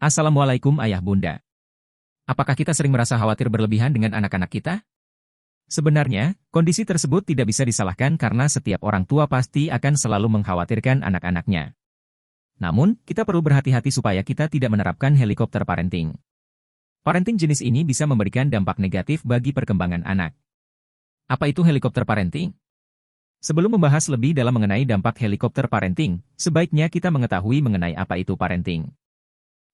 Assalamualaikum ayah bunda. Apakah kita sering merasa khawatir berlebihan dengan anak-anak kita? Sebenarnya, kondisi tersebut tidak bisa disalahkan karena setiap orang tua pasti akan selalu mengkhawatirkan anak-anaknya. Namun, kita perlu berhati-hati supaya kita tidak menerapkan helikopter parenting. Parenting jenis ini bisa memberikan dampak negatif bagi perkembangan anak. Apa itu helikopter parenting? Sebelum membahas lebih dalam mengenai dampak helikopter parenting, sebaiknya kita mengetahui mengenai apa itu parenting.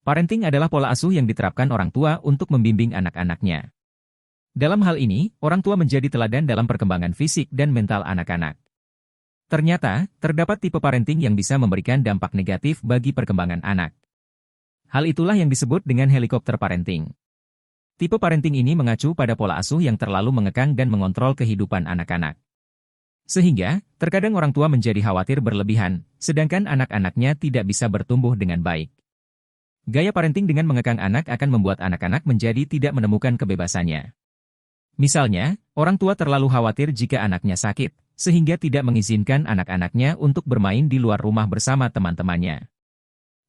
Parenting adalah pola asuh yang diterapkan orang tua untuk membimbing anak-anaknya. Dalam hal ini, orang tua menjadi teladan dalam perkembangan fisik dan mental anak-anak. Ternyata, terdapat tipe parenting yang bisa memberikan dampak negatif bagi perkembangan anak. Hal itulah yang disebut dengan helikopter parenting. Tipe parenting ini mengacu pada pola asuh yang terlalu mengekang dan mengontrol kehidupan anak-anak. Sehingga, terkadang orang tua menjadi khawatir berlebihan, sedangkan anak-anaknya tidak bisa bertumbuh dengan baik. Gaya parenting dengan mengekang anak akan membuat anak-anak menjadi tidak menemukan kebebasannya. Misalnya, orang tua terlalu khawatir jika anaknya sakit, sehingga tidak mengizinkan anak-anaknya untuk bermain di luar rumah bersama teman-temannya.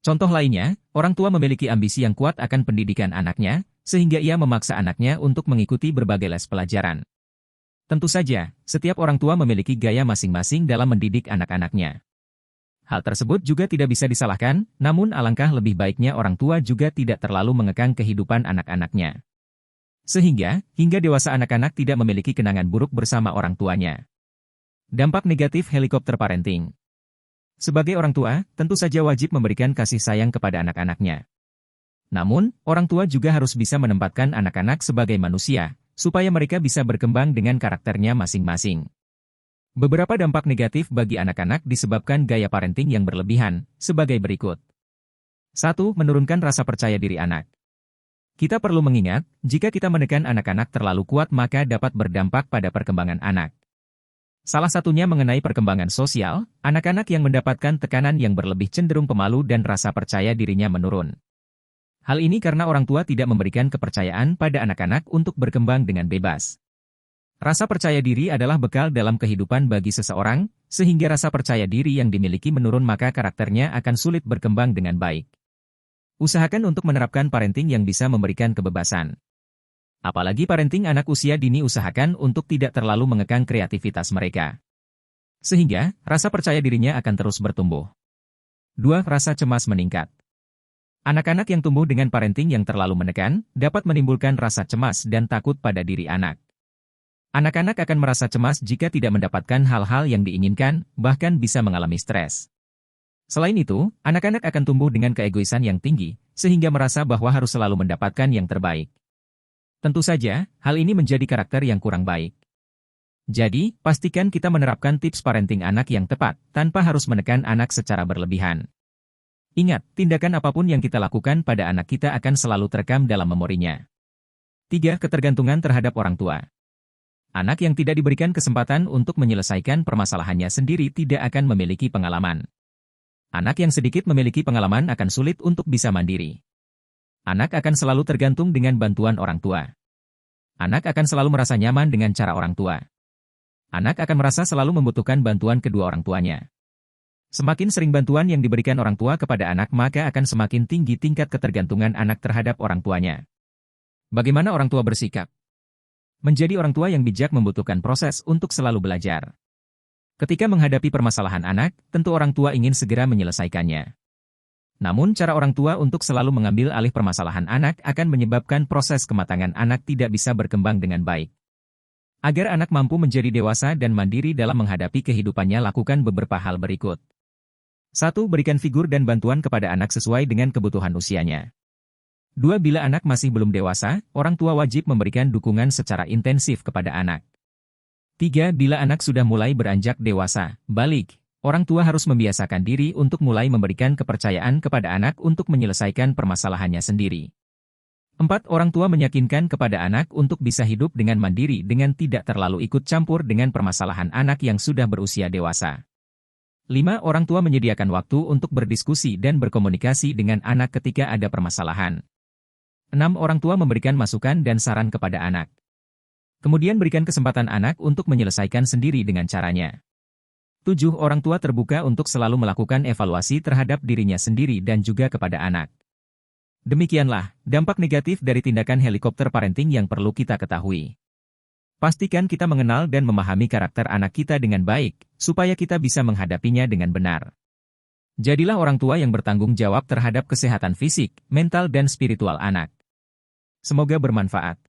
Contoh lainnya, orang tua memiliki ambisi yang kuat akan pendidikan anaknya, sehingga ia memaksa anaknya untuk mengikuti berbagai les pelajaran. Tentu saja, setiap orang tua memiliki gaya masing-masing dalam mendidik anak-anaknya. Hal tersebut juga tidak bisa disalahkan, namun alangkah lebih baiknya orang tua juga tidak terlalu mengekang kehidupan anak-anaknya. Sehingga, hingga dewasa anak-anak tidak memiliki kenangan buruk bersama orang tuanya. Dampak negatif helikopter parenting. Sebagai orang tua, tentu saja wajib memberikan kasih sayang kepada anak-anaknya. Namun, orang tua juga harus bisa menempatkan anak-anak sebagai manusia, supaya mereka bisa berkembang dengan karakternya masing-masing. Beberapa dampak negatif bagi anak-anak disebabkan gaya parenting yang berlebihan, sebagai berikut. 1. Menurunkan rasa percaya diri anak. Kita perlu mengingat, jika kita menekan anak-anak terlalu kuat maka dapat berdampak pada perkembangan anak. Salah satunya mengenai perkembangan sosial, anak-anak yang mendapatkan tekanan yang berlebih cenderung pemalu dan rasa percaya dirinya menurun. Hal ini karena orang tua tidak memberikan kepercayaan pada anak-anak untuk berkembang dengan bebas. Rasa percaya diri adalah bekal dalam kehidupan bagi seseorang, sehingga rasa percaya diri yang dimiliki menurun maka karakternya akan sulit berkembang dengan baik. Usahakan untuk menerapkan parenting yang bisa memberikan kebebasan. Apalagi parenting anak usia dini, usahakan untuk tidak terlalu mengekang kreativitas mereka. Sehingga, rasa percaya dirinya akan terus bertumbuh. 2. Rasa cemas meningkat. Anak-anak yang tumbuh dengan parenting yang terlalu menekan, dapat menimbulkan rasa cemas dan takut pada diri anak. Anak-anak akan merasa cemas jika tidak mendapatkan hal-hal yang diinginkan, bahkan bisa mengalami stres. Selain itu, anak-anak akan tumbuh dengan keegoisan yang tinggi, sehingga merasa bahwa harus selalu mendapatkan yang terbaik. Tentu saja, hal ini menjadi karakter yang kurang baik. Jadi, pastikan kita menerapkan tips parenting anak yang tepat, tanpa harus menekan anak secara berlebihan. Ingat, tindakan apapun yang kita lakukan pada anak kita akan selalu terekam dalam memorinya. 3. Ketergantungan terhadap orang tua. Anak yang tidak diberikan kesempatan untuk menyelesaikan permasalahannya sendiri tidak akan memiliki pengalaman. Anak yang sedikit memiliki pengalaman akan sulit untuk bisa mandiri. Anak akan selalu tergantung dengan bantuan orang tua. Anak akan selalu merasa nyaman dengan cara orang tua. Anak akan merasa selalu membutuhkan bantuan kedua orang tuanya. Semakin sering bantuan yang diberikan orang tua kepada anak maka akan semakin tinggi tingkat ketergantungan anak terhadap orang tuanya. Bagaimana orang tua bersikap? Menjadi orang tua yang bijak membutuhkan proses untuk selalu belajar. Ketika menghadapi permasalahan anak, tentu orang tua ingin segera menyelesaikannya. Namun cara orang tua untuk selalu mengambil alih permasalahan anak akan menyebabkan proses kematangan anak tidak bisa berkembang dengan baik. Agar anak mampu menjadi dewasa dan mandiri dalam menghadapi kehidupannya, lakukan beberapa hal berikut. 1. Berikan figur dan bantuan kepada anak sesuai dengan kebutuhan usianya. 2. Bila anak masih belum dewasa, orang tua wajib memberikan dukungan secara intensif kepada anak. 3. Bila anak sudah mulai beranjak dewasa, balik, orang tua harus membiasakan diri untuk mulai memberikan kepercayaan kepada anak untuk menyelesaikan permasalahannya sendiri. 4. Orang tua meyakinkan kepada anak untuk bisa hidup dengan mandiri dengan tidak terlalu ikut campur dengan permasalahan anak yang sudah berusia dewasa. 5. Orang tua menyediakan waktu untuk berdiskusi dan berkomunikasi dengan anak ketika ada permasalahan. 6. Orang tua memberikan masukan dan saran kepada anak. Kemudian berikan kesempatan anak untuk menyelesaikan sendiri dengan caranya. 7. Orang tua terbuka untuk selalu melakukan evaluasi terhadap dirinya sendiri dan juga kepada anak. Demikianlah, dampak negatif dari tindakan helikopter parenting yang perlu kita ketahui. Pastikan kita mengenal dan memahami karakter anak kita dengan baik, supaya kita bisa menghadapinya dengan benar. Jadilah orang tua yang bertanggung jawab terhadap kesehatan fisik, mental dan spiritual anak. Semoga bermanfaat.